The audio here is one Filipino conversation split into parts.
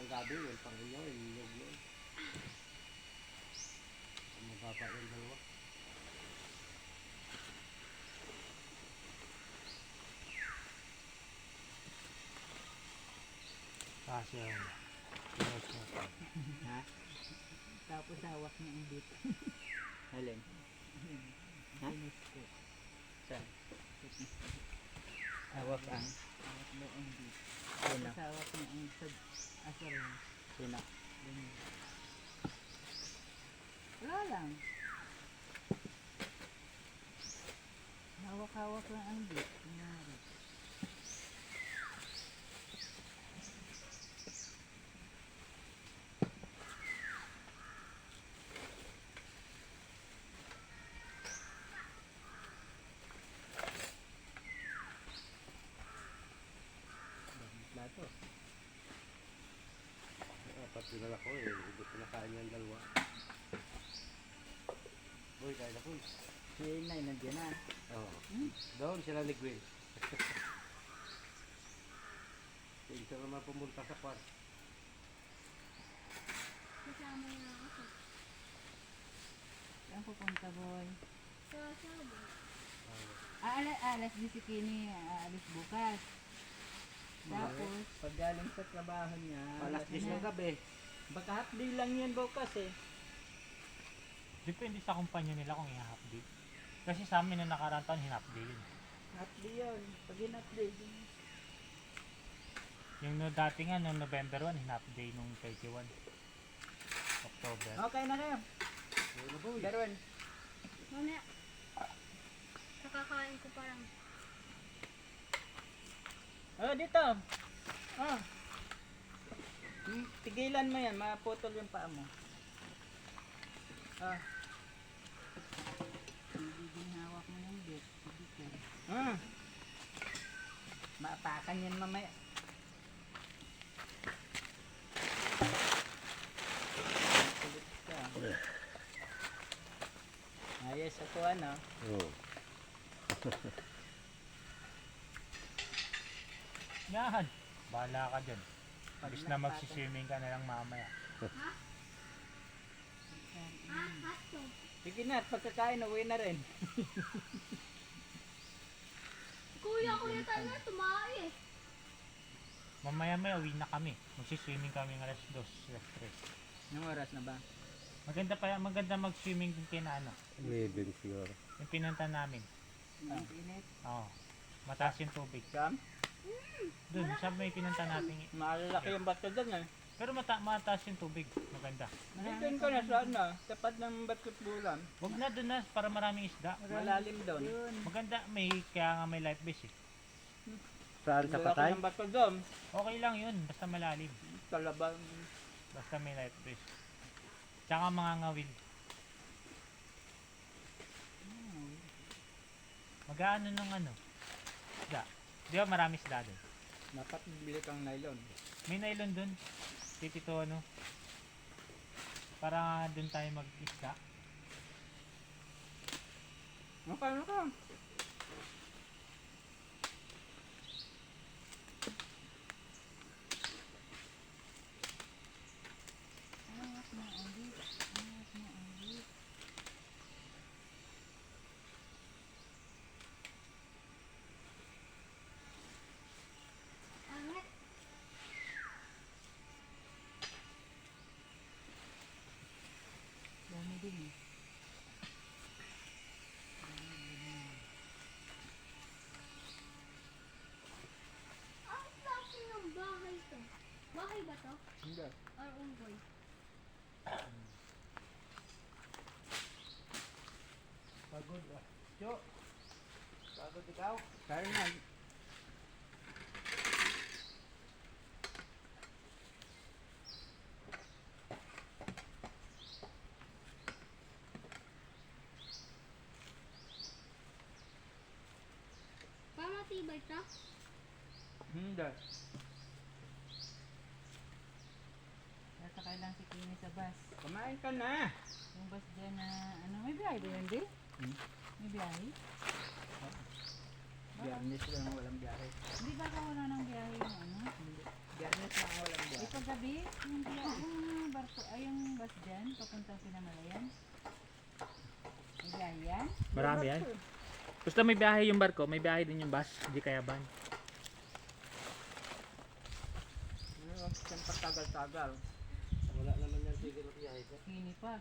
ng gabi yun, pang inyo, inyog yun. Mababa yung dalawa. Kasi yun. Ha? Tapos hawak niya ang bit. Alin? Ha? Finish ko. Saan? Hawak ang? Hawak daw ang bit. Sino? Tapos hawak niya ang asarin. Sino? Ganyan. Wala lang. Hawak-hawak lang ang bit. Kunyari. Plato. Apat dinala ko eh, hindi pinakain yan dalawa. Uy, kain ako eh. Si Inay nandiyan na. Oo. Doon sila ni Gwen. Hindi naman pumunta sa kwarto. Kasama niya ako. Saan pupunta, boy? Sa sabi. Alas di si Kini, aalis bukas. Tapos, Pag galing sa trabaho niya, Alas 10 ng gabi. baka half day lang yan bukas eh. Depende sa kumpanya nila kung i-half day. Kasi sa amin na nakaraan taon, half day yun. Half day yun. Pag half day, Yung no, dati nga, noong November 1, half day nung 31. October. okay na kayo. Ano ba uy? Darwin. Mamaya. Nakakain ko parang. Oh, dito. Oh. Tigilan mo yan, maputol yung paa mo. Ah. hindi hawak mo yung bit. Hindi ko. Maapakan yan mamaya. Kulit ka. Ayos ako ano. Oo. Yan! Bahala ka dyan. Pag Bis na napatol. magsiswimming ka na lang mamaya. Hotdog. Sige na, at pagkakain, uwi na rin. Kuya talaga tumae eh. Mamaya may uwi na kami. Magsiswimming kami ng alas 2, alas 3. Anong oras na ba? Maganda mag-swimming din kina ano. 11 siguro. Yung pinunta namin. Ang init. Oo. Mataas yung tubig. Sam? Doon, sa may pinunta natin. Malalaki yung bato doon eh. Pero mataas yung tubig. Maganda. Dito ko na saan na, tapat ng basketbulan. Huwag na doon na para maraming isda. Malalim doon. Yun. Maganda, kaya nga may life vest eh. Saan sa Lalaki patay? ng bato doon. Okay lang yun, basta malalim. Talabang. Basta may life vest. Tsaka mga ngawil. Mag-aano ng ano? Isda. Di ba marami isda doon? Dapat bili kang nylon. May nylon doon. Titito ano. Para doon tayo mag-isda. Ano ka? Hawak mo ang bit. Hawak mo ang bit. Angat. Dami din eh. Ang klase ng bahay to. Bahay ba to? Hindi. Or unggoy? Pagod ah. Yo. Pagod ikaw? Kaya na. Pamatibay to? Hindi. Sasakay lang si Kini sa bus. Kumain ka na. Yung bus dyan na, may biyahe ba yun, Bill? May biyahe? Biyernes lang walang biyahe. Hindi ba ka wala ng biyahe yung ano? Biyernes lang walang Di biyahe. paggabi, yung barko, ay yung bus dyan, papuntang Pinamalayan. May biyahe yan? Marami yan. Basta may biyahe yung barko, may biyahe din yung bus, hindi kaya van. Ano, siyang pagtagal-tagal. Wala naman yan tigil at biyahe ko. Hini pa.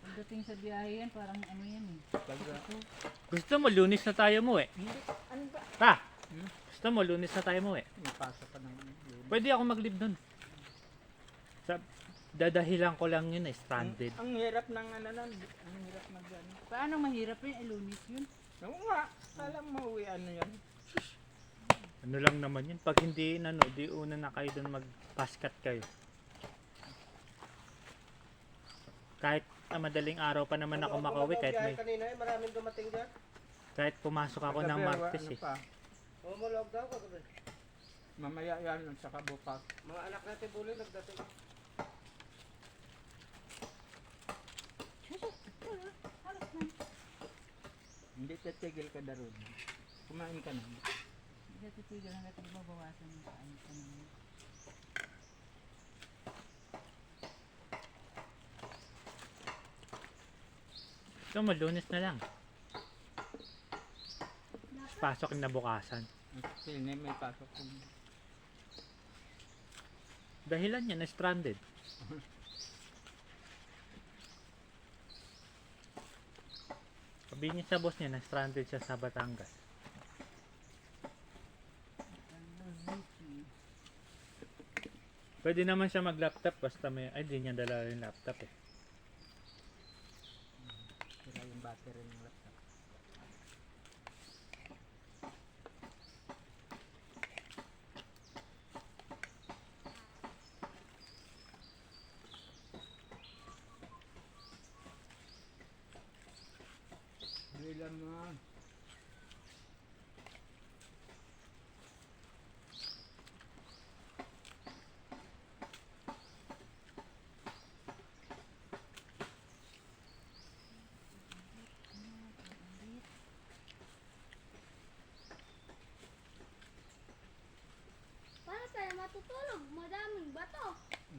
Pagdating sa biyahe yan, parang ano yan eh. Baga, Gusto mo, Lunes na tayo mo eh. hindi, ano ba? Ta! Hmm? Gusto mo, Lunes na tayo mo eh. May pasok ka ng Pwede ako mag-leave dun. Sa, dadahilan ko lang yun eh, stranded. Ang hirap ng ano nun, ang hirap mag ano. Paano mahirap yun? Eh, Lunis yun. Oo nga, salang mauwi ano yan. Ano lang naman yun. Pag hindi, ano, di una na kayo dun mag-paskat kayo. Kahit madaling araw pa naman ako makauwi, kahit may, Kanina eh, maraming dumating dyan. kahit pumasok ako ng Kagabi, Martes ano eh. pa, Umulog daw ko. mamaya yan, saka bukas. Mga anak natin buli nagdating. Halos na. Hindi titigil ka daron. Kumain ka na. Hindi ka titigil hanggat hindi mabawasan yung kain ka naman. Gusto mo, Lunes na lang. Pasok na bukasan. Sine, may pasok kong Dahilan yan, na stranded. Sabihin niya sa boss niya na stranded siya sa Batangas. Pwede naman siya mag-laptop basta may... Ay, di niya dala yung laptop eh. sila yung battery ng laptop. Bilang mo. Paano tayo matutulog? Madaming bato.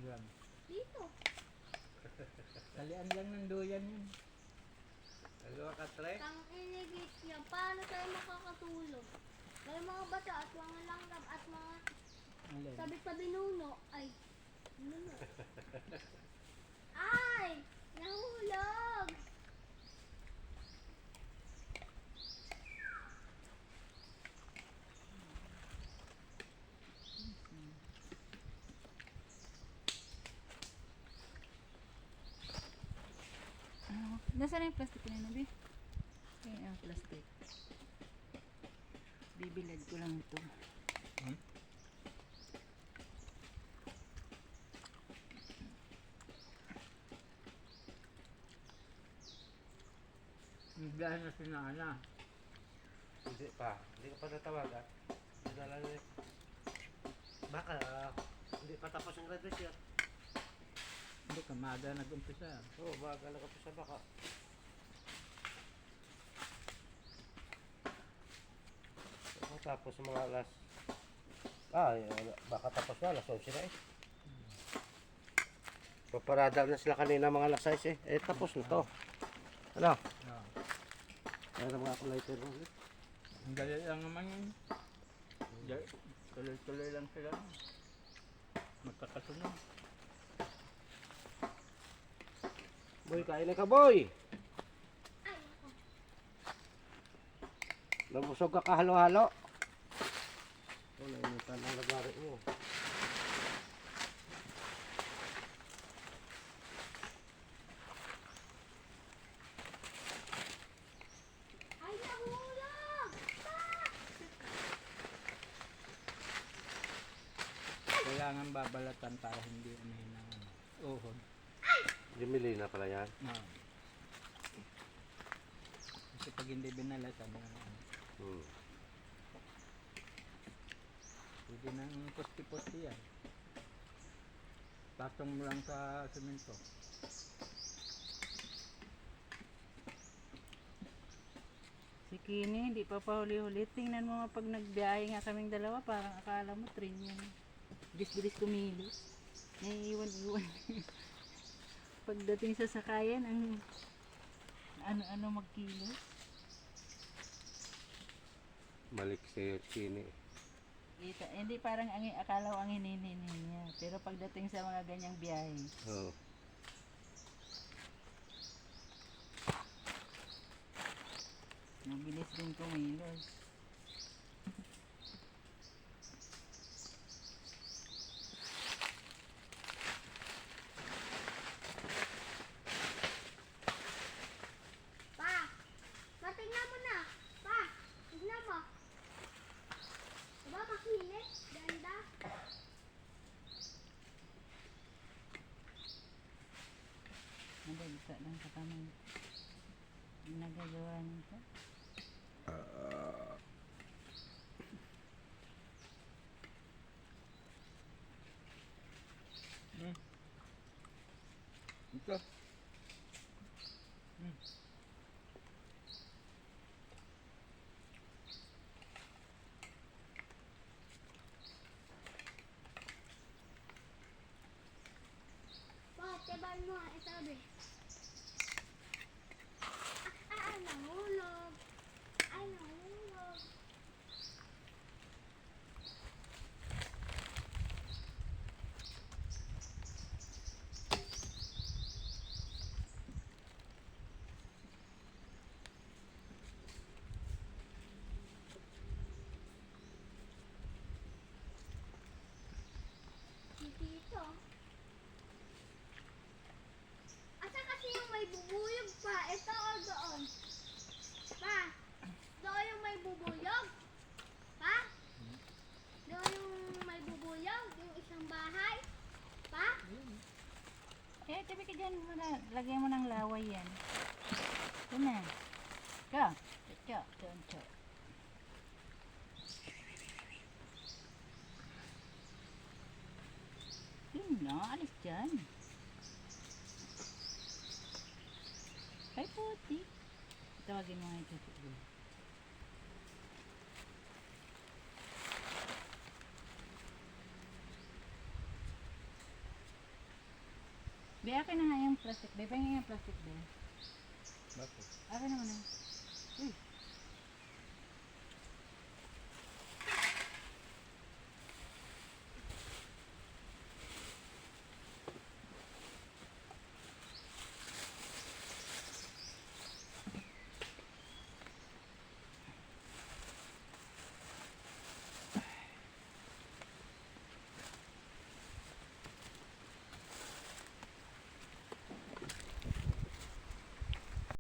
Yan. Dito. Talian lang ng duyan yun. Dalawa ka, tre. Tang inigit niya. Paano tayo makakatulog? May mga bato at mga langgam at mga Alin? sabit sa binuno. Ay. Binuno. Ay! Nahulog! Nasaan yung plastic na nabi? Ayan ang plastic. Bibilad ko lang ito. Hmm? Dahil na sinana. Hindi pa. Hindi ka pa natawagan. Hindi na lang eh. Baka hindi pa tapos ang graduation. Hindi ka maaga nag-umpisa. Oo, baga lang ka sa baka. Tapos mga alas... baka tapos na, alas 11 na eh. Paparada na sila kanina mga alas 6 eh. Eh, tapos na to. Ano? Yeah. Kaya na mga ako lighter ulit. Ang dali lang naman yun. Tuloy-tuloy lang sila. Magkakasunod. Boy, kain na ka, boy! Ay, ako. Nabusog ka kahalo-halo. Wala yun yung tanang lagari mo. Ay, nahulog! Kailangan babalatan para hindi unahin ng uhod. Jimili na pala yan. No. Kasi pag hindi binalatan, Hmm. pwede nang posti-posti yan. Patong mo lang sa semento. Si Kini, hindi pa pa huli-huli. Tingnan mo nga pag nagbiyahe nga kaming dalawa, parang akala mo train yan. bilis-bilis kumilos. Naiiwan-iwan. Pagdating sa sakayan, ang ano-ano magkilos. Malik sa'yo, sini. Hindi parang akala ko ang hininin niya. Pero pagdating sa mga ganyang biyahe, Oo. mabilis din kumilos. Pa, tingnan mo na. Pa, tingnan mo. Diba makinis? Ganda. Madagsa lang sa kamang nagagawa nito. Ito. Pa, tiban mo. Itabi. Nahulog. Nahulog. Dito. Asa kasi yung may bubuyog pa? Ito o doon? Pa, doon yung may bubuyog? Pa? Doon yung may bubuyog? Yung isang bahay? Pa? Tabi ka dyan muna. Lagyan mo ng laway yan. Ito na. Ka. Cho. Yun na, alis dyan. Ay, puti. Tawagin mo nga ito. Be, akin na nga yung plastic. Be, pahingin yung plastic, be. Bakit? Akin naman na. Uy,